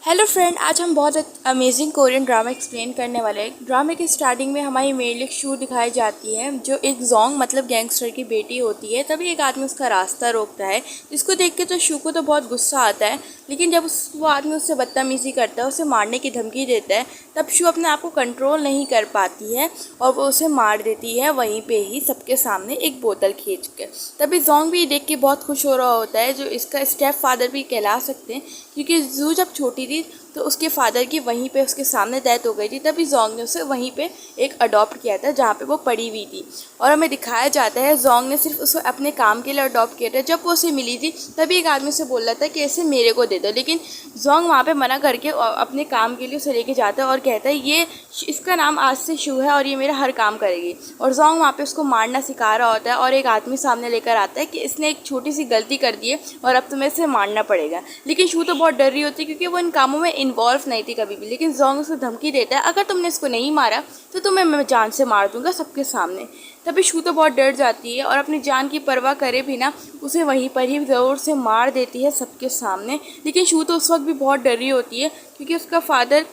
Hello friend, आज हम बहुत अमेजिंग कोरियन ड्रामा एक्सप्लेन करने वाले हैं। ड्रामे के स्टार्टिंग में हमारी मेन एक शू दिखाई जाती है जो एक जोंग मतलब गैंगस्टर की बेटी होती है। तभी एक आदमी उसका रास्ता रोकता है, जिसको देख के तो शू को तो बहुत गुस्सा आता है। लेकिन जब वो आदमी उससे बदतमीजी करता है, उसे मारने की धमकी देता है, तब शू अपने आप को कंट्रोल नहीं कर पाती है और वो उसे मार देती है वहीं पे ही सबके सामने एक बोतल खींच के। तभी जोंग भी देख के बहुत खुश हो रहा होता है, जो इसका स्टेप फादर भी कहला सकते हैं, क्योंकि जू जब छोटी थी तो उसके फादर की वहीं पे उसके सामने डेथ हो गई थी। तभी जोंग ने उसे वहीं पे एक अडॉप्ट किया था जहाँ पे वो पड़ी हुई थी। और हमें दिखाया जाता है जोंग ने सिर्फ उसे अपने काम के लिए अडॉप्ट किया था। जब वो उसे मिली थी तभी एक आदमी से बोल रहा था कि इसे मेरे को दे दो, लेकिन जोंग वहाँ पे मना करके अपने काम के लिए उसे लेके जाता है और कहता है ये इसका नाम आज से शू है और ये मेरा हर काम करेगी। और जोंग वहाँ पे उसको मारना सिखा रहा होता है और एक आदमी सामने लेकर आता है कि इसने एक छोटी सी गलती कर दी है और अब तुम्हें इसे मारना पड़ेगा। लेकिन शू तो बहुत डर रही होती है क्योंकि वो इन कामों में इन्वॉल्व नहीं थी कभी भी। लेकिन जोंग उसको धमकी देता है, अगर तुमने इसको नहीं मारा तो तुम्हें मैं जान से मार दूंगा सबके सामने। तभी शू तो बहुत डर जाती है और अपनी जान की परवाह करे बिना उसे वहीं पर ही ज़ोर से मार देती है सबके सामने। लेकिन शू तो उस वक्त भी बहुत डरी होती है क्योंकि उसका फादर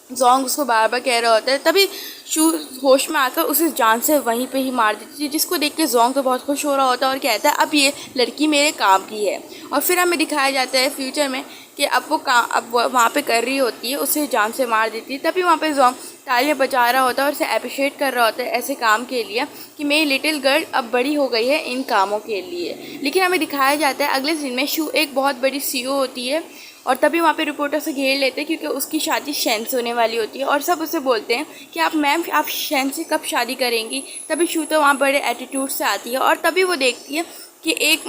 जोंग उसको बार बार कह रहा होता है। तभी शू होश में आकर उसे जान से वहीं पे ही मार देती है, जिसको देख के जोंग तो बहुत खुश हो रहा होता है और कहता है अब ये लड़की मेरे काम की है। और फिर हमें दिखाया जाता है फ्यूचर में कि अब वो वहाँ पे कर रही होती है, उसे जान से मार देती है। तभी वहाँ पे जोंग तालियां बजा रहा होता है और उसे अप्रिशिएट कर रहा होता है ऐसे काम के लिए कि मेरी लिटिल गर्ल अब बड़ी हो गई है इन कामों के लिए। लेकिन हमें दिखाया जाता है अगले दिन में शू एक बहुत बड़ी सीईओ होती है और तभी वहाँ पे रिपोर्टर से घेर लेते हैं क्योंकि उसकी शादी शैन से होने वाली होती है। और सब उसे बोलते हैं कि आप मैम आप शैन से कब शादी करेंगी। तभी शू तो वहाँ बड़े एटीट्यूड से आती है और तभी वो देखती है कि एक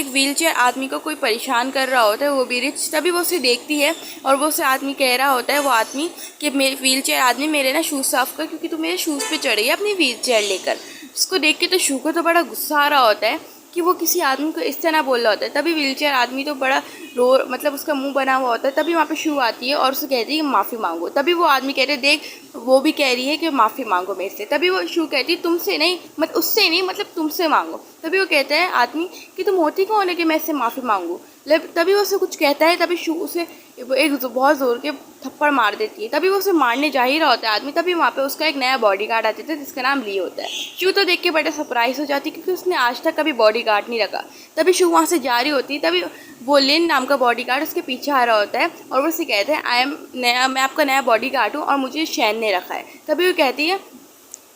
व्हीलचेयर आदमी को कोई परेशान कर रहा होता है, वो भी रिच। तभी वो उसे देखती है और वो उसे आदमी कह रहा होता है, वो आदमी कि मेरे व्हीलचेयर आदमी मेरे ना शूज़ साफ़ कर क्योंकि तू मेरे शूज़ पे चढ़ी है अपनी व्हीलचेयर लेकर। उसको देख के तो शू को तो बड़ा गुस्सा आ रहा होता है कि वो किसी आदमी को इस तरह बोल रहा होता है। तभी व्हीलचेयर आदमी तो बड़ा रो मतलब उसका मुंह बना हुआ होता है। तभी वहाँ पे शू आती है और उसे कहती है कि माफ़ी मांगो। तभी वो आदमी कहते हैं देख वो भी कह रही है कि माफ़ी मांगो मेरे से। तभी वो शू कहती है तुमसे नहीं उससे नहीं मतलब तुमसे मांगो। तभी वो कहता है आदमी कि तुम होती कौन है कि मैं इससे माफ़ी मांगूँ। तभी वो उसे कुछ कहता है, तभी शू उसे एक बहुत ज़ोर के थप्पड़ मार देती है। तभी वो उसे मारने जा ही रहा होता है आदमी। तभी वहाँ पे उसका एक नया बॉडीगार्ड आता है जिसका नाम ली होता है। शू तो देख के बड़े सरप्राइज हो जाती है क्योंकि उसने आज तक कभी बॉडीगार्ड नहीं रखा। तभी शू वहाँ से जा रही होती है, तभी वो लिन नाम का बॉडीगार्ड उसके पीछे आ रहा होता है और वो उसे कहते हैं मैं आपका नया बॉडीगार्ड हूँ और मुझे शैन ने रखा है। तभी वो कहती है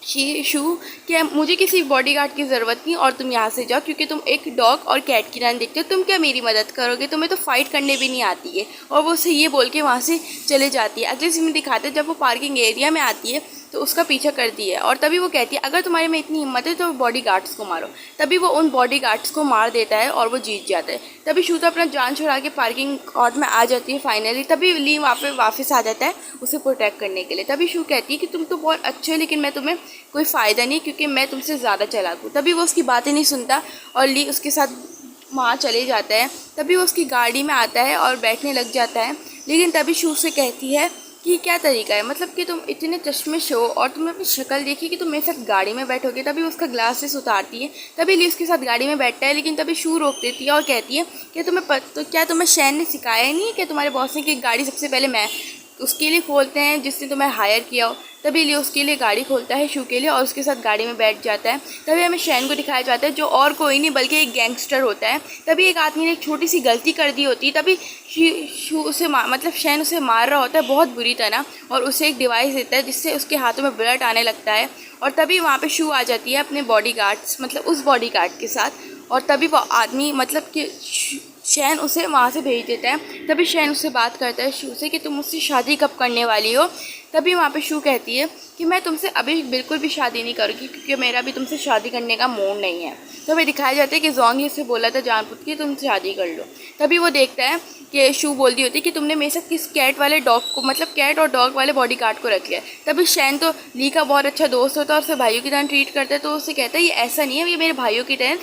शू कि मुझे किसी बॉडीगार्ड की ज़रूरत नहीं और तुम यहाँ से जाओ क्योंकि तुम एक डॉग और कैट की तरह दिखते हो, तुम क्या मेरी मदद करोगे, तुम्हें तो फाइट करने भी नहीं आती है। और वो उसे ये बोल के वहाँ से चले जाती है। अगले सीन में दिखाते हैं जब वो पार्किंग एरिया में आती है तो उसका पीछा करती है और तभी वो कहती है अगर तुम्हारे में इतनी हिम्मत है तो बॉडी गार्ड्स को मारो। तभी वो उन बॉडी गार्ड्स को मार देता है और वो जीत जाता है। तभी शू तो अपना जान छुड़ा के पार्किंग कॉट में आ जाती है फाइनली। तभी ली वापस आ जाता है उसे प्रोटेक्ट करने के लिए। तभी शू कहती है कि तुम तो बहुत अच्छे हो लेकिन मैं तुम्हें कोई फ़ायदा नहीं क्योंकि मैं तुमसे ज़्यादा चालाक हूँ। तभी वो उसकी बातें नहीं सुनता और ली उसके साथ वहाँ चले जाता है। तभी वो उसकी गाड़ी में आता है और बैठने लग जाता है। लेकिन तभी शू से कहती है कि क्या तरीका है, मतलब कि तुम इतने चश्मिश हो और तुमने अपनी शक्ल देखी कि तुम मेरे साथ गाड़ी में बैठोगे। तभी उसका ग्लासेस उतारती है। तभी ली उसके साथ गाड़ी में बैठता है, लेकिन तभी शू रोक देती है और कहती है कि क्या तुम्हें शैन ने सिखाया नहीं कि तुम्हारे बॉस ने कि गाड़ी सबसे पहले मैं उसके लिए खोलते हैं जिसने तुम्हें हायर किया हो। तभी लियो उसके लिए गाड़ी खोलता है शू के लिए और उसके साथ गाड़ी में बैठ जाता है। तभी हमें शैन को दिखाया जाता है जो और कोई नहीं बल्कि एक गैंगस्टर होता है। तभी एक आदमी ने एक छोटी सी गलती कर दी होती है। तभी शू उसे मतलब शैन उसे मार रहा होता है बहुत बुरी तरह और उसे एक डिवाइस देता है जिससे उसके हाथों में ब्लड आने लगता है। और तभी वहाँ पे शू आ जाती है अपने बॉडीगार्ड्स मतलब उस बॉडीगार्ड के साथ और तभी वो आदमी मतलब कि शैन उसे वहाँ से भेज देता है। तभी शैन उससे बात करता है शू से कि तुम मुझसे शादी कब करने वाली हो। तभी वहाँ पे शू कहती है कि मैं तुमसे अभी बिल्कुल भी शादी नहीं करूँगी क्योंकि मेरा भी तुमसे शादी करने का मूड नहीं है। तो हमें दिखाया जाता है कि जोंग ही उससे बोला था जानबूझ के तुमसे शादी कर लो। तभी वो देखता है कि शू बोलती होती है कि तुमने मेरे साथ किस कैट वाले डॉग को मतलब कैट और डॉग वाले बॉडीगार्ड को रख लिया। तभी शैन तो ली का बहुत अच्छा दोस्त होता है और उसे भाइयों की तरह ट्रीट करता है। तो उससे कहता है ये ऐसा नहीं है, ये मेरे भाइयों की तरह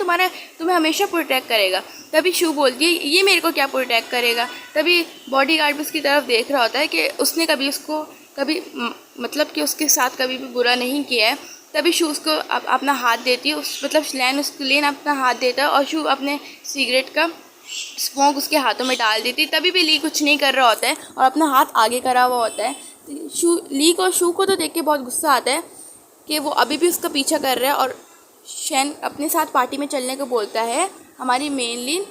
तुम्हें हमेशा प्रोटेक्ट करेगा। तभी शू बोलती है ये मेरे को क्या प्रोटेक्ट करेगा। तभी बॉडीगार्ड भी उसकी तरफ देख रहा होता है कि उसने कभी उसको मतलब कि उसके साथ कभी भी बुरा नहीं किया है। तभी शू उसको अपना हाथ देती है मतलब लेन अपना हाथ देता है और शू अपने सिगरेट का स्मोक उसके हाथों में डाल देती है। तभी भी ली कुछ नहीं कर रहा होता है और अपना हाथ आगे करा हुआ होता है। ली को शू को तो देख के बहुत गुस्सा आता है कि वो अभी भी उसका पीछा कर रहा है और शैन अपने साथ पार्टी में चलने को बोलता है हमारी मेन लीन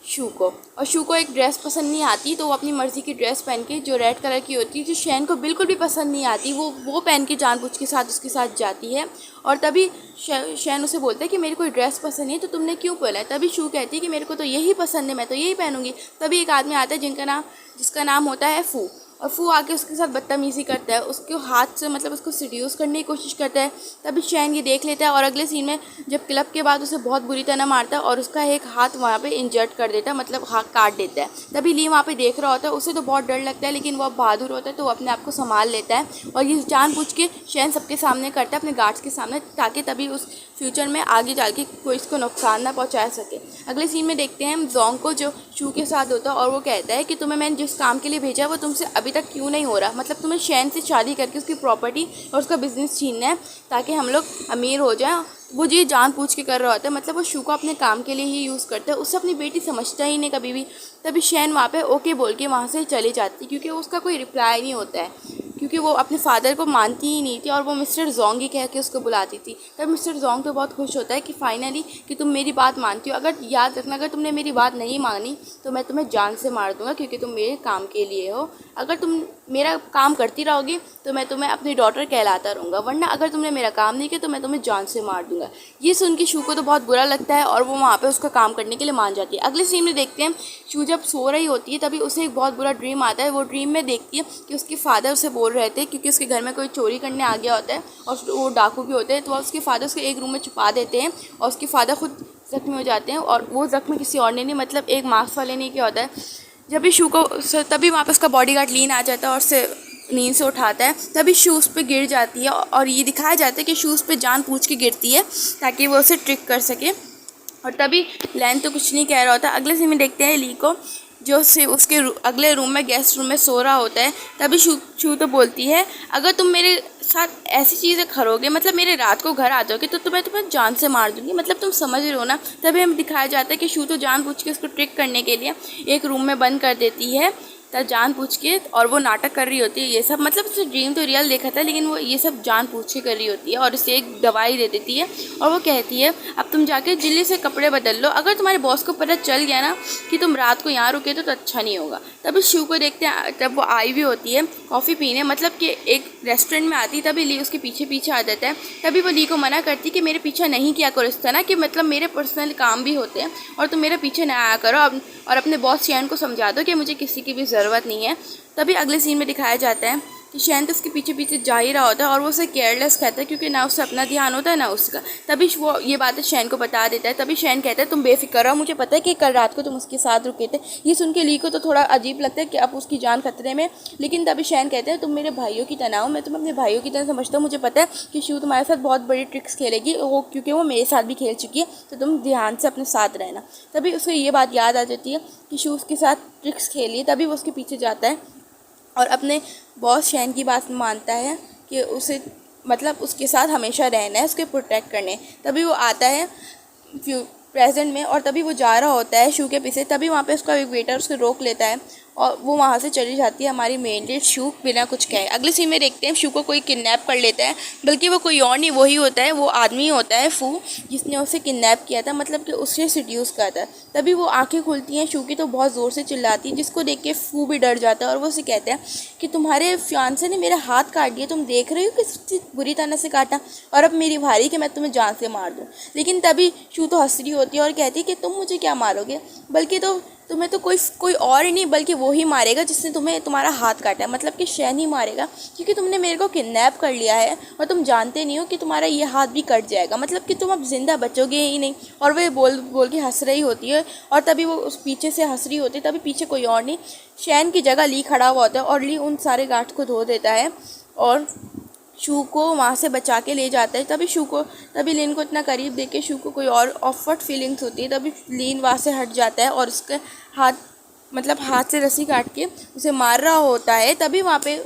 शू को। और शू को एक ड्रेस पसंद नहीं आती तो वो अपनी मर्ज़ी की ड्रेस पहन के जो रेड कलर की होती है, जो शैन को बिल्कुल भी पसंद नहीं आती, वो पहन के जानबूझ के साथ उसके साथ जाती है। और तभी शैन उसे बोलता है कि मेरे कोई ड्रेस पसंद नहीं तो तुमने क्यों पहना है। तभी शू कहती है कि मेरे को तो यही पसंद है, मैं तो यही पहनूंगी। तभी एक आदमी आता है जिसका नाम होता है फू, और फू आके उसके साथ बदतमीज़ी करता है, उसके हाथ से मतलब उसको सीड्यूस करने की कोशिश करता है। तभी शैन ये देख लेता है और अगले सीन में जब क्लब के बाद उसे बहुत बुरी तरह मारता है और उसका एक हाथ वहाँ पे इंजर्ड कर देता है, मतलब हाथ काट देता है। तभी ली वहाँ पे देख रहा होता है, उसे तो बहुत डर लगता है लेकिन वो बहादुर होता है तो वो अपने आप को संभाल लेता है और ये जानबूझ के शैन सबके सामने करता है, अपने गार्ड्स के सामने, ताकि तभी उस फ्यूचर में आगे जा के कोई इसको नुकसान ना पहुँचा सके। अगले सीन में देखते हैं हम जोंग को जो शू के साथ होता है और वो कहता है कि तुम्हें मैंने जिस काम के लिए भेजा वो तुमसे अभी तक क्यों नहीं हो रहा, मतलब तुम्हें शैन से शादी करके उसकी प्रॉपर्टी और उसका बिजनेस छीनना है ताकि हम लोग अमीर हो जाएं। वो ये जानबूझ के कर रहा होता है, मतलब वो शू को अपने काम के लिए ही यूज़ करता है, उससे अपनी बेटी समझता ही नहीं कभी भी। तभी शैन वहाँ पे ओके बोल के वहाँ से चली जाती क्योंकि उसका कोई रिप्लाई नहीं होता है, क्योंकि वो अपने फादर को मानती ही नहीं थी और वो मिस्टर जोंग ही कह के उसको बुलाती थी। तब मिस्टर जोंग तो बहुत खुश होता है कि फाइनली कि तुम मेरी बात मानती हो। अगर याद रखना, अगर तुमने मेरी बात नहीं मानी तो मैं तुम्हें जान से मार दूंगा क्योंकि तुम मेरे काम के लिए हो। अगर तुम मेरा काम करती रहोगी तो मैं तुम्हें अपनी डॉटर कहलाता रहूँगा, वरना अगर तुमने मेरा काम नहीं किया तो मैं तुम्हें जान से मार दूंगा। ये सुन के शू को तो बहुत बुरा लगता है और वो वहाँ पे उसका काम करने के लिए मान जाती है। अगले सीन में देखते हैं शू जब सो रही होती है तभी उसे एक बहुत बुरा ड्रीम आता है। वो ड्रीम में देखती है कि उसके फादर उसे बोल रहे थे, क्योंकि उसके घर में कोई चोरी करने आ गया होता है और वो डाकू भी होते हैं, तो उसके फादर उसके एक रूम में छुपा देते हैं और उसके फादर खुद ज़ख्मी हो जाते हैं। और वो ज़ख्म किसी और ने नहीं, मतलब एक मास्क वाले ने किया होता है। जब भी शू को तभी वहाँ पे उसका बॉडीगार्ड लीन आ जाता है और उसे नींद से उठाता है। तभी शू उस पर गिर जाती है और ये दिखाया जाता है कि शू उस पर जानबूझ के गिरती है ताकि वो उसे ट्रिक कर सके। और तभी लैन तो कुछ नहीं कह रहा होता। अगले सीन में देखते हैं ली को जो से उसके अगले रूम में गेस्ट रूम में सो रहा होता है। तभी शू तो बोलती है अगर तुम मेरे साथ ऐसी चीज़ें करोगे, मतलब मेरे रात को घर आ जाओगे तो तुम्हें जान से मार दूंगी, मतलब तुम समझ रहे हो ना। तभी हमें दिखाया जाता है कि शू तो जानबूझ के उसको ट्रिक करने के लिए एक रूम में बंद कर देती है तब जानबूझ के, और वो नाटक कर रही होती है ये सब, मतलब उसने ड्रीम तो रियल देखा था लेकिन वो ये सब जानबूझ के कर रही होती है और इसे एक दवाई दे देती है और वो कहती है अब तुम जाके जल्दी से कपड़े बदल लो, अगर तुम्हारे बॉस को पता चल गया ना कि तुम रात को यहाँ रुके तो अच्छा नहीं होगा। तभी शू को देखते हैं तब वो आई भी होती है कॉफ़ी पीने, मतलब कि एक रेस्टोरेंट में आती, तभी ली उसके पीछे पीछे आ जाता है। तभी वो ली को मना करती कि मेरे पीछे नहीं किया करो इस तरह, कि मतलब मेरे पर्सनल काम भी होते हैं और तुम मेरे पीछे ना आया करो और अपने बॉस शैन को समझा दो कि मुझे किसी की भी ज़रूरत नहीं है। तभी अगले सीन में दिखाया जाता है कि शैन तो उसके पीछे पीछे जा ही रहा होता है और वो उसे केयरलेस कहता है क्योंकि ना उससे अपना ध्यान होता है ना उसका। तभी वो ये बातें शैन को बता देता है। तभी शैन कहता है तुम बेफिक्र रहो, मुझे पता है कि कल रात को तुम उसके साथ रुके थे। ये सुन के ली को तो थोड़ा अजीब लगता है कि अब उसकी जान खतरे में, लेकिन तभी शैन कहते हैं तुम मेरे भाइयों की तरह हो, मैं तुम्हें अपने भाइयों की तरह समझता हूँ, मुझे पता है कि शू तुम्हारे साथ बहुत बड़ी ट्रिक्स खेलेगी वो, क्योंकि वो मेरे साथ भी खेल चुकी है, तो तुम ध्यान से अपने साथ रहना। तभी उसे ये बात याद आ जाती है कि शू उसके साथ ट्रिक्स खेली। तभी वो उसके पीछे जाता है और अपने बॉस शैन की बात मानता है कि उसे मतलब उसके साथ हमेशा रहना है, उसके प्रोटेक्ट करने। तभी वो आता है प्रेजेंट में और तभी वो जा रहा होता है शू के पीछे। तभी वहाँ पे उसका एक वेटर उसको रोक लेता है और वो वहाँ से चली जाती है हमारी मेन लीड शू बिना कुछ कहे। अगले सीन में देखते हैं शू को कोई किडनैप कर लेता है, बल्कि वो कोई और नहीं वही होता है, वो आदमी होता है फू जिसने उसे किडनैप किया था, मतलब कि उससे सीड्यूस किया था। तभी वो आंखें खुलती हैं शू की तो बहुत ज़ोर से चिल्लाती है, जिसको देख के फू भी डर जाता है और वो उसे कहता है कि तुम्हारे फियांसे ने मेरा हाथ काट दिया, तुम देख रही हो किस बुरी तरह से काटा, और अब मेरी भारी कि मैं तुम्हें जान से मार दूँ। लेकिन तभी शू तो हंस रही होती है और कहती है कि तुम मुझे क्या मारोगे, बल्कि तो तुम्हें तो कोई और ही नहीं बल्कि वो ही मारेगा जिसने तुम्हारा हाथ काटा है, मतलब कि शैन ही मारेगा, क्योंकि तुमने मेरे को किडनैप कर लिया है और तुम जानते नहीं हो कि तुम्हारा ये हाथ भी कट जाएगा, मतलब कि तुम अब जिंदा बचोगे ही नहीं। और वह बोल के हंस रही होती है और तभी वो उस पीछे से हंस रही होती है। तभी पीछे कोई और नहीं, शैन की जगह ली खड़ा हुआ होता है और ली उन सारे गार्ड्स को धो देता है और शू को वहाँ से बचा के ले जाता है। तभी लीन को इतना करीब देख के शू को कोई और ऑफवर्ड फीलिंग्स होती है। तभी लीन वहाँ से हट जाता है और उसके हाथ से रस्सी काट के उसे मार रहा होता है। तभी वहाँ पे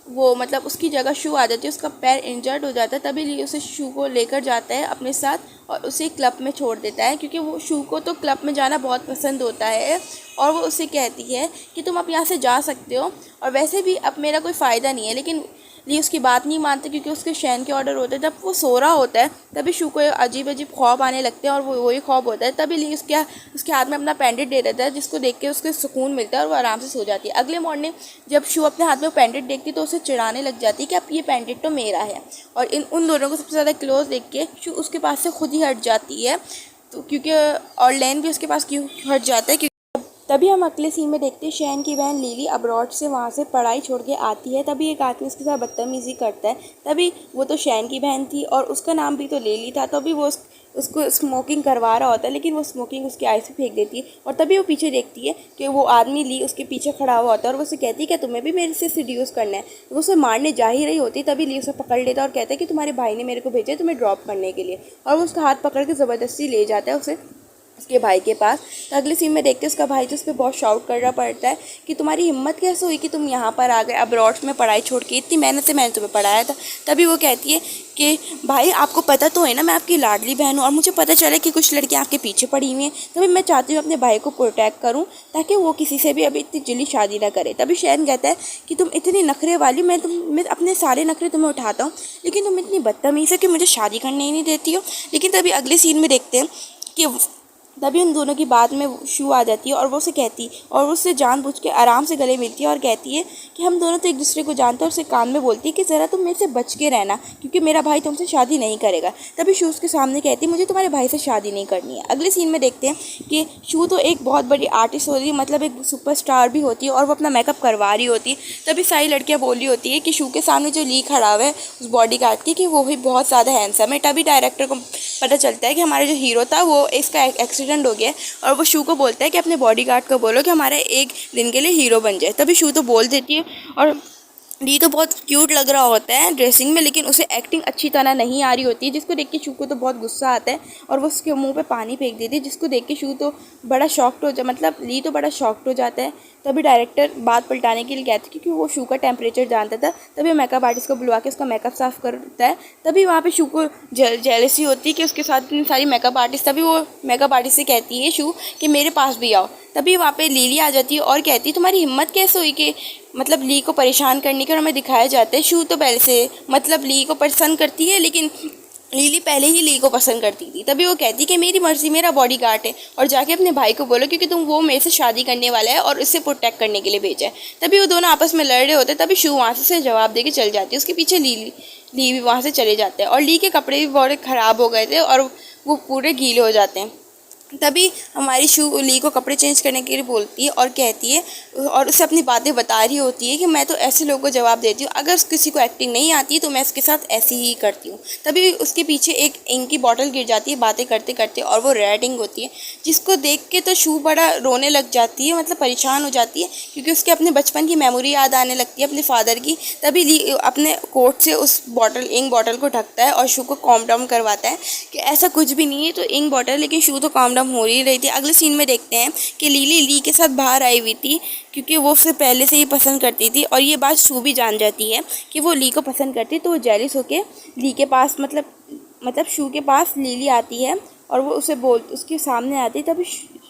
वो मतलब उसकी जगह शू आ जाती है, उसका पैर इंजर्ड हो जाता है, तभी ली उसे शू को लेकर जाता है अपने साथ और उसे क्लब में छोड़ देता है, क्योंकि वो शू को तो क्लब में जाना बहुत पसंद होता है। और वो उसे कहती है कि तुम अब यहाँ से जा सकते हो, और वैसे भी अब मेरा कोई फ़ायदा नहीं है। लेकिन ली उसकी बात नहीं मानते, क्योंकि उसके शैन के ऑर्डर होते हैं। जब वो सो रहा होता है तभी शू को अजीब अजीब ख्वाब आने लगते हैं, और वो वही ख्वाब होता है। तभी ली उसके हाथ में अपना पेंडेंट दे देता है, जिसको देख के उसको सुकून मिलता है और वो आराम से सो जाती है। अगले मॉर्निंग जब शू अपने हाथ में पेंडेंट देखती है तो उसे चिढ़ाने लग जाती है कि अब ये पेंडेंट तो मेरा है। और उन दोनों को सबसे ज़्यादा क्लोज देख के शू उसके पास से खुद ही हट जाती है, तो क्योंकि और लैन भी उसके पास क्यों हट जाता है। तभी हम अगले सीन में देखते हैं शैन की बहन लिली अब्रॉड से वहाँ से पढ़ाई छोड़ के आती है। तभी एक आदमी उसके साथ बदतमीजी करता है। तभी वो तो शैन की बहन थी और उसका नाम भी तो लिली था। तभी वो उसको स्मोकिंग करवा रहा होता है, लेकिन वो स्मोकिंग उसकी आई से फेंक देती है। और तभी वो पीछे देखती है कि वो आदमी ली उसके पीछे खड़ा हुआ होता है, और वो उसे कहती है कि तुम्हें भी मेरे से सीड्यूस करना है। वो उसे मारने जा ही रही होती, तभी ली उसे पकड़ लेता है और कहता है कि तुम्हारे भाई ने मेरे को भेजा है तुम्हें ड्रॉप करने के लिए। और वो उसका हाथ पकड़ के ज़बरदस्ती ले जाता है उसे उसके भाई के पास। तो अगले सीन में देखते हैं उसका भाई तो उस पर बहुत शाउट करना पड़ता है कि तुम्हारी हिम्मत कैसे हुई कि तुम यहाँ पर आ गए अब्रॉड में पढ़ाई छोड़ के, इतनी मेहनत से मैंने तुम्हें पढ़ाया था। तभी वो कहती है कि भाई आपको पता तो है ना मैं आपकी लाडली बहन हूँ, और मुझे पता चला कि कुछ लड़कियाँ आपके पीछे पड़ी हुई हैं, तभी मैं चाहती हूँ अपने भाई को प्रोटेक्ट करूँ ताकि वो किसी से भी अभी इतनी जल्दी शादी ना करे। तभी शैन कहता है कि तुम इतनी नखरे वाली, मैं अपने सारे नखरे तुम्हें उठाता हूँ, लेकिन तुम इतनी बदतमीज़ हो कि मुझे शादी करने ही नहीं देती हो। लेकिन तभी अगले सीन में देखते हैं कि तभी उन दोनों की बात में शू आ जाती है और वो उसे कहती और उससे जानबूझ के आराम से गले मिलती है और कहती है कि हम दोनों तो एक दूसरे को जानते हैं, और उसे कान में बोलती है कि ज़रा तुम मेरे से बच के रहना, क्योंकि मेरा भाई तुमसे शादी नहीं करेगा। तभी शू उसके सामने कहती है मुझे तुम्हारे भाई से शादी नहीं करनी है। अगले सीन में देखते हैं कि शू तो एक बहुत बड़ी आर्टिस्ट होती है, मतलब एक सुपरस्टार भी होती है, और वो अपना मेकअप करवा रही होती है। तभी सारी लड़कियाँ बोल रही होती है कि शू के सामने जो ली खड़ा हुआ है उस बॉडी गार्ड की, कि वो भी बहुत ज़्यादा हैंडसम है। तभी डायरेक्टर को पता चलता है कि हमारा जो हीरो था वो इसका एक्सीडेंट हो गया है, और वो शू को बोलता है कि अपने बॉडीगार्ड को बोलो कि हमारे एक दिन के लिए हीरो बन जाए। तभी शू तो बोल देती है, और ली तो बहुत क्यूट लग रहा होता है ड्रेसिंग में, लेकिन उसे एक्टिंग अच्छी तरह नहीं आ रही होती है, जिसको देख के शू को तो बहुत गुस्सा आता है और वो उसके मुंह पे पानी फेंक देती है, जिसको देख के शू तो बड़ा शॉक्ड हो जा मतलब ली तो बड़ा शॉक्ड हो जाता है। तभी डायरेक्टर बात पलटाने के लिए कहते हैं क्योंकि वो शू का टेम्परेचर जानता था। तभी मेकअप आर्टिस्ट को बुलवा के उसका मेकअप साफ करता है। तभी वहाँ पे शू को जेलसी होती है कि उसके साथ इतनी सारी मेकअप आर्टिस्ट। तभी वो मेकअप आर्टिस्ट से कहती है शू कि मेरे पास भी आओ। तभी वहाँ पे लिली आ जाती है और कहती है तुम्हारी हिम्मत कैसे हुई कि मतलब ली को परेशान करने के, और हमें दिखाया जाता है शू तो पहले से मतलब ली को पसंद करती है, लेकिन लिली पहले ही ली को पसंद करती थी। तभी वो कहती कि मेरी मर्जी, मेरा बॉडीगार्ड है, और जाके अपने भाई को बोलो क्योंकि तुम वो मेरे से शादी करने वाला है और इससे प्रोटेक्ट करने के लिए भेजा है। तभी वो दोनों आपस में लड़ रहे होते, तभी शू वहाँ से जवाब दे के चल जाती है। उसके पीछे ली भी वहाँ से चले जाते हैं, और ली के कपड़े भी बहुत ख़राब हो गए थे और वो पूरे गीले हो जाते हैं। तभी हमारी शू ली को कपड़े चेंज करने के लिए बोलती है और कहती है, और उसे अपनी बातें बता रही होती है कि मैं तो ऐसे लोगों को जवाब देती हूँ, अगर किसी को एक्टिंग नहीं आती तो मैं उसके साथ ऐसे ही करती हूँ। तभी उसके पीछे एक इंक की बॉटल गिर जाती है बातें करते करते, और वो रेड इंक होती है, जिसको देख के तो शू बड़ा रोने लग जाती है, मतलब परेशान हो जाती है, क्योंकि उसके अपने बचपन की मेमोरी याद आने लगती है अपने फादर की। तभी ली अपने कोट से उस इंक बॉटल को ढकता है और शू को कॉम डाउन करवाता है कि ऐसा कुछ भी नहीं है तो इंक बॉटल, लेकिन शू तो कॉम हो ही रही थी। अगले सीन में देखते हैं कि लिली ली के साथ बाहर आई हुई थी, क्योंकि वो उसे पहले से ही पसंद करती थी, और ये बात शू भी जान जाती है कि वो ली को पसंद करती, तो वो जेलिस होके ली के पास मतलब शू के पास लिली आती है और वो उसके सामने आती है। तभी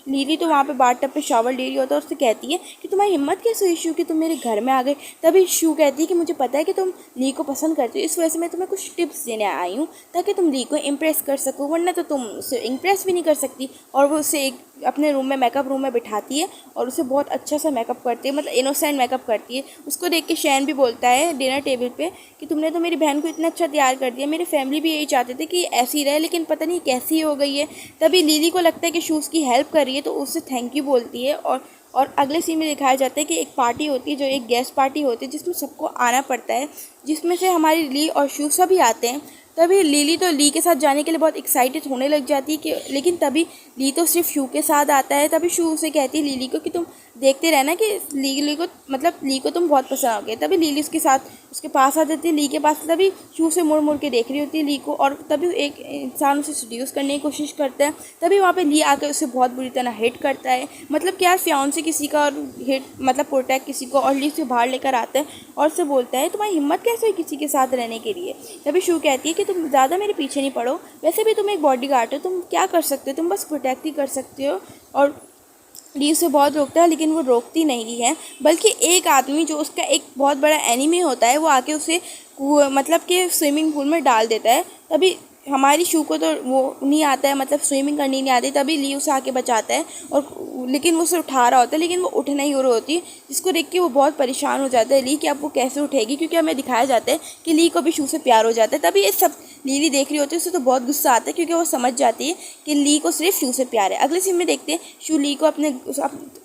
लिली तो वहाँ पे बाथ टब पे शावर ले रही होता है और उससे कहती है कि तुम्हारी हिम्मत कैसे हुई शू कि तुम मेरे घर में आ गए। तभी शू कहती है कि मुझे पता है कि तुम ली को पसंद करती हो, इस वजह से मैं तुम्हें कुछ टिप्स देने आई हूँ ताकि तुम ली को इम्प्रेस कर सको, वरना तो तुम उसे इम्प्रेस भी नहीं कर सकती। और वो उसे एक अपने रूम में मेकअप रूम में बिठाती है और उसे बहुत अच्छा सा मेकअप करती है, मतलब इनोसेंट मेकअप करती है। उसको देख के शैन भी बोलता है डिनर टेबल पे कि तुमने तो मेरी बहन को इतना अच्छा तैयार कर दिया, मेरी फैमिली भी यही चाहते थे कि ऐसी रहे, लेकिन पता नहीं कैसी हो गई है। तभी लिली को लगता है कि शूज़ की हेल्प कर रही है, तो उससे थैंक यू बोलती है। और अगले सीन में दिखाया जाता है कि एक पार्टी होती है जो एक गेस्ट पार्टी होती है जिसमें सबको आना पड़ता है, जिसमें से हमारी ली और शू सभी आते हैं। तभी लिली तो ली के साथ जाने के लिए बहुत एक्साइटेड होने लग जाती है कि लेकिन तभी ली तो सिर्फ शू के साथ आता है। तभी शू उसे कहती है लिली को कि तुम देखते रहना कि ली को मतलब ली को तुम बहुत पसंद आओगे। तभी लिली उसके साथ उसके पास आ जाती है ली के पास। तभी शू से मुड़ मुड़ के देख रही होती है ली को और तभी एक इंसान उसे सेड्यूस करने की कोशिश करता है। तभी वहाँ पे ली आकर उसे बहुत बुरी तरह हिट करता है, मतलब कि यार फियांसे किसी का और हिट मतलब प्रोटेक्ट किसी को, और ली उसे बाहर लेकर आता है और उसे बोलता है तुम्हारी हिम्मत कैसे हुई किसी के साथ रहने के लिए। तभी शू कहती है कि तुम ज़्यादा मेरे पीछे नहीं पड़ो, वैसे भी तुम एक बॉडीगार्ड हो, तुम क्या कर सकते हो, तुम बस प्रोटेक्ट ही कर सकते हो। और ली उसे बहुत रोकता है लेकिन वो रोकती नहीं है, बल्कि एक आदमी जो उसका एक बहुत बड़ा एनिमी होता है वो आके उसे मतलब कि स्विमिंग पूल में डाल देता है। तभी हमारी शू को तो वो नहीं आता है, मतलब स्विमिंग करनी नहीं आती। तभी ली उसे आके बचाता है और लेकिन वो उसे उठा रहा होता है लेकिन वो उठ नहीं हो रही होती, जिसको देख के वो बहुत परेशान हो जाता है ली कि अब वो कैसे उठेगी, क्योंकि हमें दिखाया जाता है कि ली को भी शू से प्यार हो जाता है। तभी ये सब लीली देख रही होती है, उसे तो बहुत गुस्सा आता है क्योंकि वो समझ जाती है कि ली को सिर्फ शू से प्यार है। अगले सीन में देखते हैं शू ली को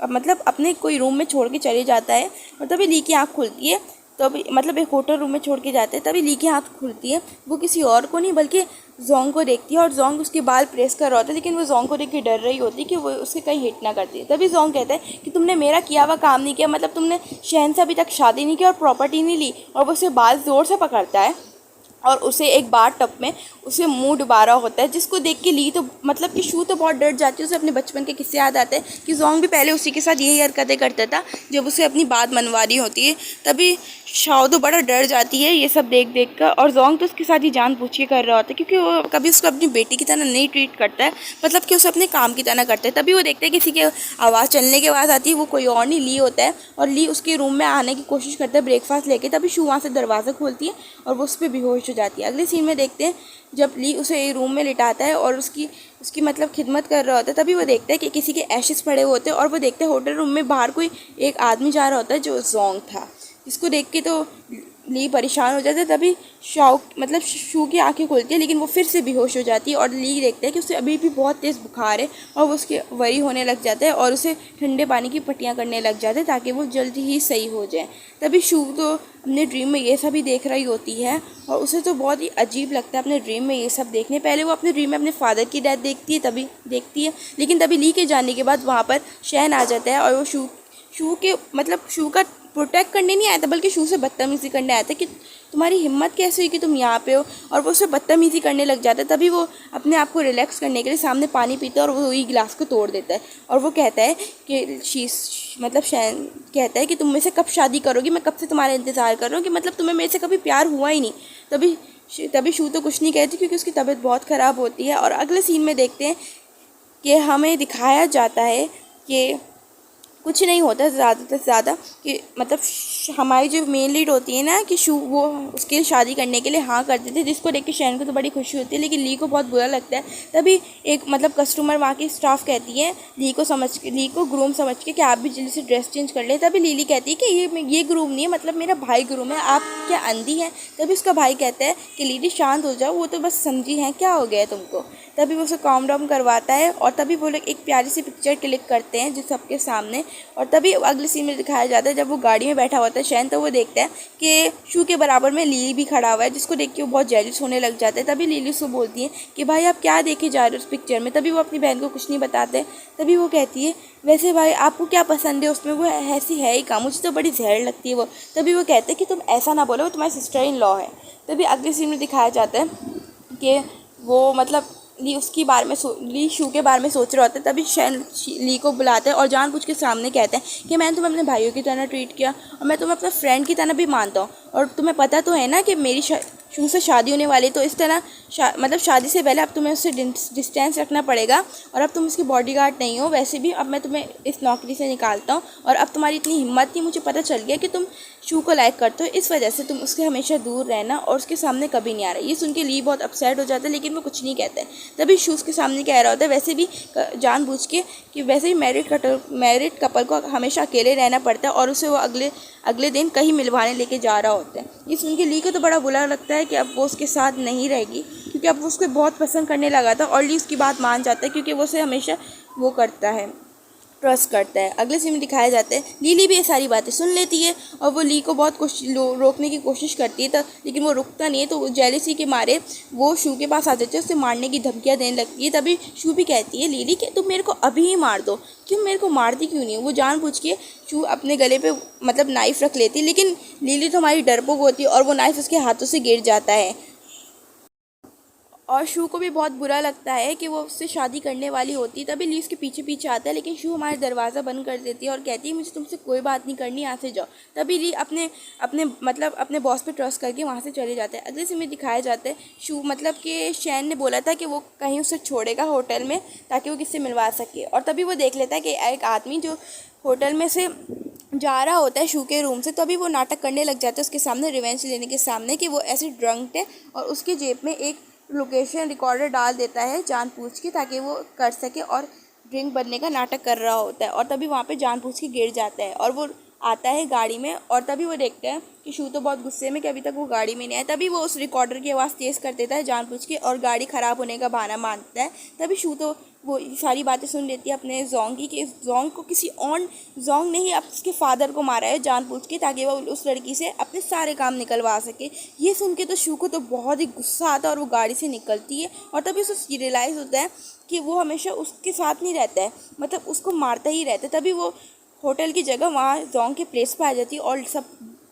मतलब अपने कोई रूम में छोड़ के चले जाता है और तभी ली की आँख खुलती है। तो अभी मतलब एक होटल रूम में छोड़ के जाते हैं। तभी ली की आँख खुलती है, वो किसी और को नहीं बल्कि जोंग को देखती है और जोंग उसके बाल प्रेस कर रहा होता है, लेकिन वो जोंग को देख के डर रही होती है कि वो उससे कहीं हिट ना करती है। तभी जोंग कहता है कि तुमने मेरा किया हुआ काम नहीं किया, मतलब तुमने शहन से अभी तक शादी नहीं की और प्रॉपर्टी नहीं ली, और वो उसे बाल ज़ोर से पकड़ता है और उसे एक बार टब में उसे मुंह डुबा रहा होता है, जिसको देख के ली तो मतलब कि शू तो बहुत डर जाती है। उसे अपने बचपन के किस्से याद आते हैं कि जोंग भी पहले उसी के साथ यही हरकतें करता था जब उसे अपनी बात मनवा रही होती है। तभी शाओ तो बड़ा डर जाती है ये सब देख देख कर, और जोंग तो उसके साथ ही जान पूछ के कर रहा होता है क्योंकि वो कभी उसको अपनी बेटी की तरह नहीं ट्रीट करता है, मतलब कि उसे अपने काम की तरह करता है। तभी वो देखता है किसी के आवाज़ चलने के बाद आती है, वो कोई और नहीं ली होता है, और ली उसके रूम में आने की कोशिश करता है ब्रेकफास्ट लेके। तभी शू वहाँ से दरवाज़ा खोलती है और वो उस पर बेहोश हो जाती है। अगले सीन में देखते हैं जब ली उसे रूम में लिटाता है और उसकी उसकी मतलब खिदमत कर रहा होता है। तभी वो देखता है कि किसी के एशेस पड़े हुए होते हैं और वो देखते हैं होटल रूम में बाहर कोई एक आदमी जा रहा होता है जो जोंग था, जिसको देख के तो ली परेशान हो जाता है। तभी शाओ मतलब शू की आंखें खुलती है लेकिन वो फिर से बेहोश हो जाती है और ली देखता है कि उसे अभी भी बहुत तेज़ बुखार है और वो उसके वरी होने लग जाता है और उसे ठंडे पानी की पट्टियाँ करने लग जाते हैं ताकि वो जल्दी ही सही हो जाए। तभी शू तो अपने ड्रीम में ये सब ही देख रही होती है और उसे तो बहुत ही अजीब लगता है अपने ड्रीम में ये सब देखने। पहले वो अपने ड्रीम में अपने फादर की डेथ देखती है लेकिन तभी ली के जाने के बाद वहाँ पर शहन आ जाता है और वो शू के मतलब शू का प्रोटेक्ट करने नहीं आया था बल्कि शू से बदतमीज़ी करने आया था कि तुम्हारी हिम्मत कैसे हुई कि तुम यहाँ पे हो, और वो उसे बदतमीज़ी करने लग जाता है। तभी वो अपने आप को रिलैक्स करने के लिए सामने पानी पीता है और वो वही गिलास को तोड़ देता है और वो कहता है कि शैन कहता है कि तुम मेरे से कब शादी करोगी, मैं कब से तुम्हारा इंतज़ार कर रहा हूँ कि मतलब तुम्हें मेरे से कभी प्यार हुआ ही नहीं। तभी शू तो कुछ नहीं कहती क्योंकि उसकी तबीयत बहुत ख़राब होती है। और अगले सीन में देखते हैं कि हमें दिखाया जाता है कि कुछ नहीं होता ज़्यादा से ज़्यादा कि मतलब हमारी जो मेन लीड होती है ना कि शू वो उसके शादी करने के लिए हाँ करते थे, जिसको देख के शैन को तो बड़ी खुशी होती है लेकिन ली को बहुत बुरा लगता है। तभी एक मतलब कस्टमर वहाँ की स्टाफ कहती है ली को ग्रूम समझ के कि आप भी जल्दी से ड्रेस चेंज कर ले। तभी लीली कहती है कि ये ग्रूम नहीं है, मतलब मेरा भाई ग्रूम है, आप क्या अंधी हैं। तभी उसका भाई कहता है कि लीली शांत हो जाओ, वो तो बस समझी हैं, क्या हो गया है तुमको। तभी वो उसे काम डाउन करवाता है और तभी वो लोग एक प्यारी सी पिक्चर क्लिक करते हैं जो सबके सामने। और तभी अगले सीन में दिखाया जाता है जब वो गाड़ी में बैठा होता है शैन, तो वो देखता है कि शू के बराबर में लिली भी खड़ा हुआ है, जिसको देख के वो बहुत जेलस होने लग जाता है। तभी लिली उसको बोलती है कि भाई आप क्या देखे जा रहे हो उस पिक्चर में। तभी वो अपनी बहन को कुछ नहीं बताते। तभी वो कहती है वैसे भाई आपको क्या पसंद है उसमें, वो ऐसी है ही काम, मुझे तो बड़ी जहर लगती है वो। तभी वो कहते हैं कि तुम ऐसा ना बोलो, वो तुम्हारी सिस्टर इन लॉ है। तभी अगले सीन में दिखाया जाता है कि वो मतलब ली शू के बारे में सोच रहा होता है। तभी शैन ली को बुलाते हैं और जानबूझ के सामने कहते हैं कि मैंने तुम्हें अपने भाइयों की तरह ट्रीट किया और मैं तुम्हें अपना फ्रेंड की तरह भी मानता हूँ, और तुम्हें पता तो है ना कि मेरी शू से शादी होने वाली, तो इस तरह मतलब शादी से पहले अब तुम्हें उससे डिस्टेंस रखना पड़ेगा और अब तुम उसकी बॉडीगार्ड नहीं हो। वैसे भी अब मैं तुम्हें इस नौकरी से निकालता हूँ और अब तुम्हारी इतनी हिम्मत नहीं, मुझे पता चल गया कि तुम शू को लाइक करते हो, इस वजह से तुम उसके हमेशा दूर रहना और उसके सामने कभी नहीं आ रहा। ये सुन के ली बहुत अपसेट हो जाता है लेकिन वो कुछ नहीं कहता है। तभी शू उसके सामने कह रहा होता है वैसे भी जानबूझ के कि वैसे भी मैरिड कपल को हमेशा अकेले रहना पड़ता है और उसे वो अगले दिन कहीं मिलवाने लेके जा रहा होता है। ये सुन के ली को तो बड़ा बुरा लगता है कि अब वो उसके साथ नहीं रहेगी क्योंकि अब वो उसको बहुत पसंद करने लगा था और ली उसकी बात मान जाता है क्योंकि वो उसे हमेशा वो करता है, ट्रस्ट करता है। अगले सीन में दिखाया जाता है लिली भी ये सारी बातें सुन लेती है और वो ली को बहुत रोकने की कोशिश करती है, लेकिन वो रुकता नहीं है। तो जेलिसी के मारे वो शू के पास आ जाते हैं, उसे मारने की धमकियाँ देने लगती है। तभी शू भी कहती है लिली कि तुम मेरे को अभी ही मार दो, क्यों मेरे को मारती क्यों नहीं है। वो जानबूझ के शू अपने गले पे मतलब नाइफ़ रख लेती है, लेकिन लिली तो हमारी डरपोक होती है और वो नाइफ़ उसके हाथों से गिर जाता है। और शू को भी बहुत बुरा लगता है कि वो उससे शादी करने वाली होती है। तभी ली उसके पीछे पीछे आता है, लेकिन शू हमारा दरवाज़ा बंद कर देती है और कहती है मुझे तुमसे कोई बात नहीं करनी, यहाँ से जाओ। तभी ली अपने अपने मतलब अपने बॉस पे ट्रस्ट करके वहाँ से चले जाते हैं। अगले सीन में दिखाया जाता है शू मतलब कि शैन ने बोला था कि वो कहीं उसे छोड़ेगा होटल में ताकि वो किससे मिलवा सके। और तभी वो देख लेता है कि एक आदमी जो होटल में से जा रहा होता है शू के रूम से। तभी वो नाटक करने लग जाता है उसके सामने, रिवेंज लेने के सामने, कि वो ऐसे ड्रंक है और उसकी जेब में एक लोकेशन रिकॉर्डर डाल देता है जानबूझ के ताकि वो कर सके और ड्रिंक बनने का नाटक कर रहा होता है। और तभी वहाँ पे जानबूझ के गिर जाता है और वो आता है गाड़ी में। और तभी वो देखते हैं कि शू तो बहुत गुस्से में कि अभी तक वो गाड़ी में नहीं आया। तभी वो उस रिकॉर्डर की आवाज़ तेज़ कर देता है जानबूझ के और गाड़ी ख़राब होने का बहाना मानता है। तभी शू तो वो सारी बातें सुन लेती है अपने जोंग की, कि जोंग को किसी और जोंग ने ही उसके फादर को मारा है जानबूझ के ताकि वो उस लड़की से अपने सारे काम निकलवा सके। ये सुन के तो शू को तो बहुत ही गुस्सा आता है और वो गाड़ी से निकलती है। और तभी उसे रियलाइज़ होता है कि वो हमेशा उसके साथ नहीं रहता है, मतलब उसको मारता ही रहता है। तभी वो होटल की जगह वहाँ जोंग के प्लेस पर आ जाती है और सब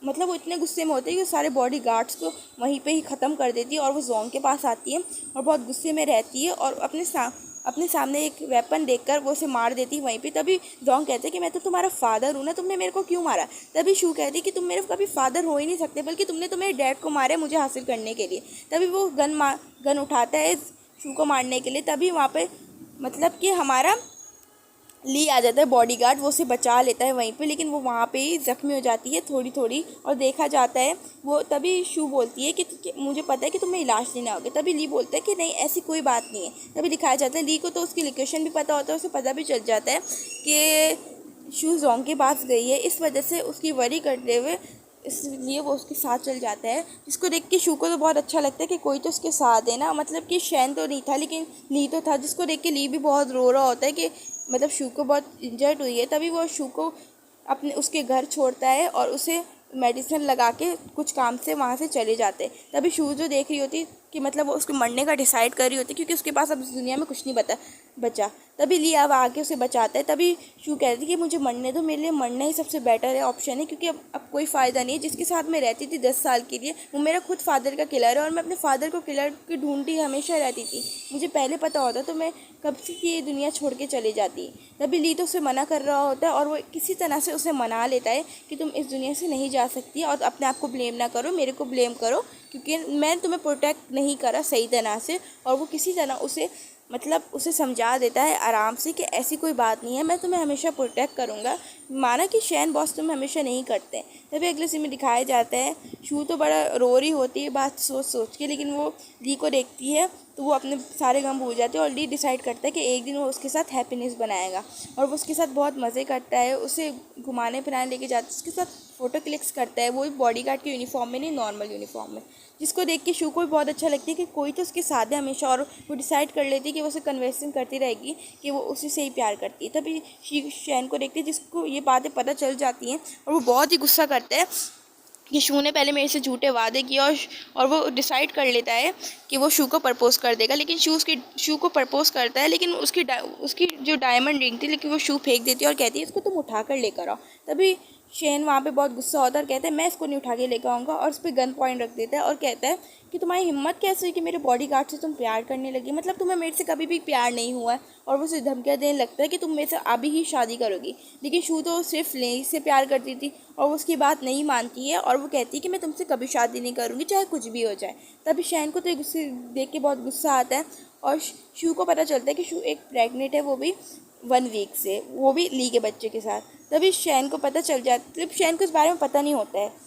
मतलब वो इतने गुस्से में होते हैं कि सारे बॉडी गार्ड्स को वहीं पे ही ख़त्म कर देती है। और वो जोंग के पास आती है और बहुत गुस्से में रहती है और अपने सामने एक वेपन देखकर वो उसे मार देती है वहीं पे। तभी जोंग कहते हैं कि मैं तो तुम्हारा फादर हूँ ना, तुमने मेरे को क्यों मारा। तभी शू कहती है कि तुम मेरे कभी फादर हो ही नहीं सकते, बल्कि तुमने तो मेरे डैड को मारा है मुझे हासिल करने के लिए। तभी वो गन उठाता है शू को मारने के लिए। तभी वहाँ पे मतलब कि हमारा ली आ जाता है बॉडीगार्ड, वो उसे बचा लेता है वहीं पे, लेकिन वो वहाँ पे ही ज़ख्मी हो जाती है थोड़ी थोड़ी। और देखा जाता है वो तभी शू बोलती है कि मुझे पता है कि तुम्हें इलाज लेना होगा। तभी ली बोलता है कि नहीं ऐसी कोई बात नहीं है। तभी दिखाया जाता है ली को तो उसकी लोकेशन भी पता होता है, उसे पता भी चल जाता है कि शू जोंग के पास गई है। इस वजह से उसकी वरी करते हुए इसलिए वो उसके साथ चल जाता है, जिसको देख के शू को तो बहुत अच्छा लगता है कि कोई तो उसके साथ है ना। मतलब कि शैन तो नहीं था लेकिन ली तो था, जिसको देख के ली भी बहुत रो रहा होता है कि मतलब शू को बहुत इंजर्ड हुई है। तभी वो शू को अपने उसके घर छोड़ता है और उसे मेडिसिन लगा के कुछ काम से वहाँ से चले जाते। तभी शू जो देख रही होती कि मतलब वो उसके मरने का डिसाइड कर रही होती क्योंकि उसके पास अब इस दुनिया में कुछ नहीं बचा। तभी ली अब आके उसे बचाता है। तभी शू कहती है कि मुझे मरने दो, मेरे लिए मरना ही सबसे बेटर है ऑप्शन है, क्योंकि अब कोई फ़ायदा नहीं है। जिसके साथ मैं रहती थी 10 साल के लिए वो मेरा खुद फादर का किलर है और मैं अपने फादर को किलर की ढूंढती हमेशा रहती थी। मुझे पहले पता होता तो मैं कब से ये दुनिया छोड़ के चली जाती। तभी ली तो उसे मना कर रहा होता है और वो किसी तरह से उसे मना लेता है कि तुम इस दुनिया से नहीं जा सकती और अपने आप को ब्लेम ना करो, मेरे को ब्लेम करो क्योंकि मैं तुम्हें प्रोटेक्ट नहीं करा सही तरह से। और वो किसी तरह उसे समझा देता है आराम से कि ऐसी कोई बात नहीं है, मैं तुम्हें हमेशा प्रोटेक्ट करूँगा। माना कि शैन बॉस तुम्हें हमेशा नहीं करते। तभी अगले सीन में दिखाया जाता है शू तो बड़ा रो रही होती है बात सोच सोच के, लेकिन वो ली को देखती है तो वो अपने सारे गम भूल जाती है और ली डिसाइड करता है कि एक दिन वो उसके साथ हैप्पीनेस बनाएगा। और वो उसके साथ बहुत मज़े करता है, उसे घुमाने फिराने लेके जाता है, उसके साथ फ़ोटो क्लिक्स करता है, वो बॉडीगार्ड के यूनिफॉर्म में नहीं नॉर्मल यूनिफॉर्म में, जिसको देख के शू को भी बहुत अच्छा लगता है कि कोई तो उसके साथ है हमेशा। और वो डिसाइड कर लेती है कि वो उसे कन्वर्सेशन करती रहेगी कि वो उसी से ही प्यार करती है। तभी शैन को देखती है जिसको ये बातें पता चल जाती हैं और वो बहुत ही गुस्सा करता है कि शू ने पहले मेरे से झूठे वादे किए। और वो डिसाइड कर लेता है कि वो शू को प्रपोज़ कर देगा, लेकिन शू को प्रपोज़ करता है, लेकिन उसकी जो डायमंड रिंग थी लेकिन वो शू फेंक देती है और कहती है इसको तुम उठा कर लेकर आओ। तभी शेन वहाँ पे बहुत गुस्सा होता है और कहता है मैं इसको नहीं उठा के लेकर आऊँगा और उस पर गन पॉइंट रख देता है और कहता है कि तुम्हारी हिम्मत कैसे हुई कि मेरे बॉडीगार्ड से तुम प्यार करने लगी, मतलब तुम्हें मेरे से कभी भी प्यार नहीं हुआ है। और वो उसे धमकियाँ देने लगता है कि तुम मेरे से अभी ही शादी करोगी, लेकिन शू तो सिर्फ लेनी से प्यार करती थी और वो उसकी बात नहीं मानती है और वो कहती है कि मैं तुमसे कभी शादी नहीं करूँगी चाहे कुछ भी हो जाए। तभी शैन को तो गुस्से देख के बहुत गुस्सा आता है और शू को पता चलता है कि शू एक प्रेग्नेंट है, वो भी 1 वीक से, वो भी ली के बच्चे के साथ। तभी शैन को पता चल जाता, मतलब शैन को इस बारे में पता नहीं होता है।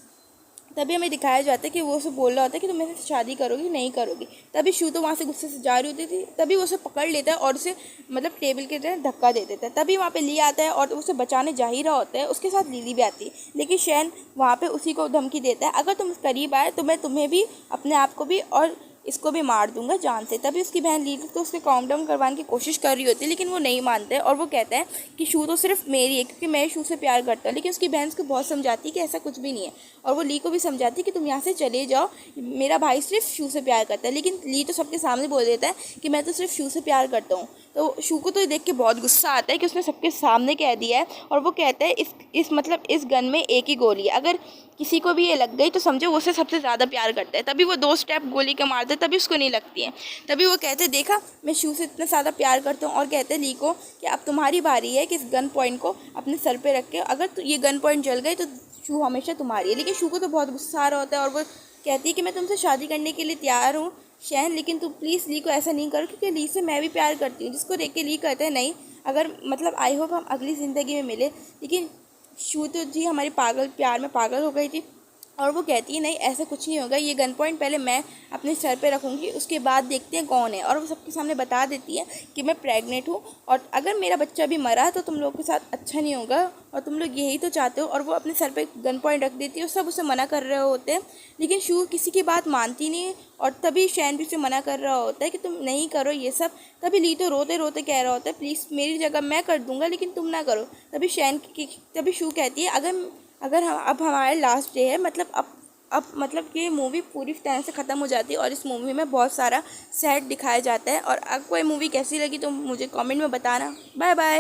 तभी हमें दिखाया जाता है कि वो उसे बोल रहा होता है कि तुम मेरे से शादी करोगी नहीं करोगी। तभी शू तो वहाँ से गुस्से से जा रही होती थी, तभी वो उसे पकड़ लेता है और उसे मतलब टेबल के तरह धक्का दे देता है। तभी वहाँ पे ली आता है और उसे बचाने जा ही रहा होता है, उसके साथ लिली भी आती है, लेकिन शैन वहाँ पे उसी को धमकी देता है अगर तुम करीब आए तो मैं तुम्हें भी अपने आप को भी और इसको भी मार दूंगा जान से। तभी उसकी बहन ली तो उसके काम डाउन करवाने की कोशिश कर रही होती है, लेकिन वो नहीं मानता है और वो कहता है कि शू तो सिर्फ मेरी है क्योंकि मैं शू से प्यार करता हूँ। लेकिन उसकी बहन उसको बहुत समझाती है कि ऐसा कुछ भी नहीं है, और वो ली को भी समझाती है कि तुम यहाँ से चले जाओ, मेरा भाई सिर्फ शू से प्यार करता है। लेकिन ली तो सबके सामने बोल देता है कि मैं तो सिर्फ शू से प्यार करता हूँ। तो शू को तो देख के बहुत गुस्सा आता है कि उसने सबके सामने कह दिया है, और वो कहता है इस गन में एक ही गोली है, अगर किसी को भी ये लग गई तो समझो वो उससे सबसे ज़्यादा प्यार करता है। तभी वो 2 स्टेप गोली के मारते तभी उसको नहीं लगती है। तभी वो कहते हैं देखा मैं शू से इतना ज़्यादा प्यार करता हूँ, और कहते हैं ली को कि अब तुम्हारी बारी है कि इस गन पॉइंट को अपने सर पे रख के, अगर ये गन पॉइंट जल गई तो शू हमेशा तुम्हारी है। लेकिन शू को तो बहुत गुस्सा आ रहा होता है और वो कहती है कि मैं तुमसे शादी करने के लिए तैयार हूँ शहन, लेकिन तुम प्लीज़ ली को ऐसा नहीं करो क्योंकि ली से मैं भी प्यार करती हूँ। जिसको देख के ली कहते हैं नहीं, अगर मतलब आई होप हम अगली ज़िंदगी में मिले। लेकिन शू तो जी हमारी प्यार में पागल हो गई थी, और वो कहती है नहीं ऐसा कुछ नहीं होगा, ये गन पॉइंट पहले मैं अपने सर पे रखूँगी, उसके बाद देखते हैं कौन है। और वो सबके सामने बता देती है कि मैं प्रेग्नेंट हूँ, और अगर मेरा बच्चा भी मरा तो तुम लोग के साथ अच्छा नहीं होगा, और तुम लोग यही तो चाहते हो। और वो अपने सर पे गन पॉइंट रख देती है, और सब उसे मना कर रहे होते हैं, लेकिन शू किसी की बात मानती नहीं है। और तभी शैन भी उसे मना कर रहा होता है कि तुम नहीं करो ये सब। तभी ली तो रोते रोते कह रहा होता है प्लीज़ मेरी जगह मैं कर दूंगा लेकिन तुम ना करो। तभी शू कहती है अगर हम अब हमारे लास्ट डे है, मतलब अब मतलब कि मूवी पूरी तरह से ख़त्म हो जाती है, और इस मूवी में बहुत सारा सैड दिखाया जाता है। और आपको ये मूवी कैसी लगी तो मुझे कमेंट में बताना। Bye bye.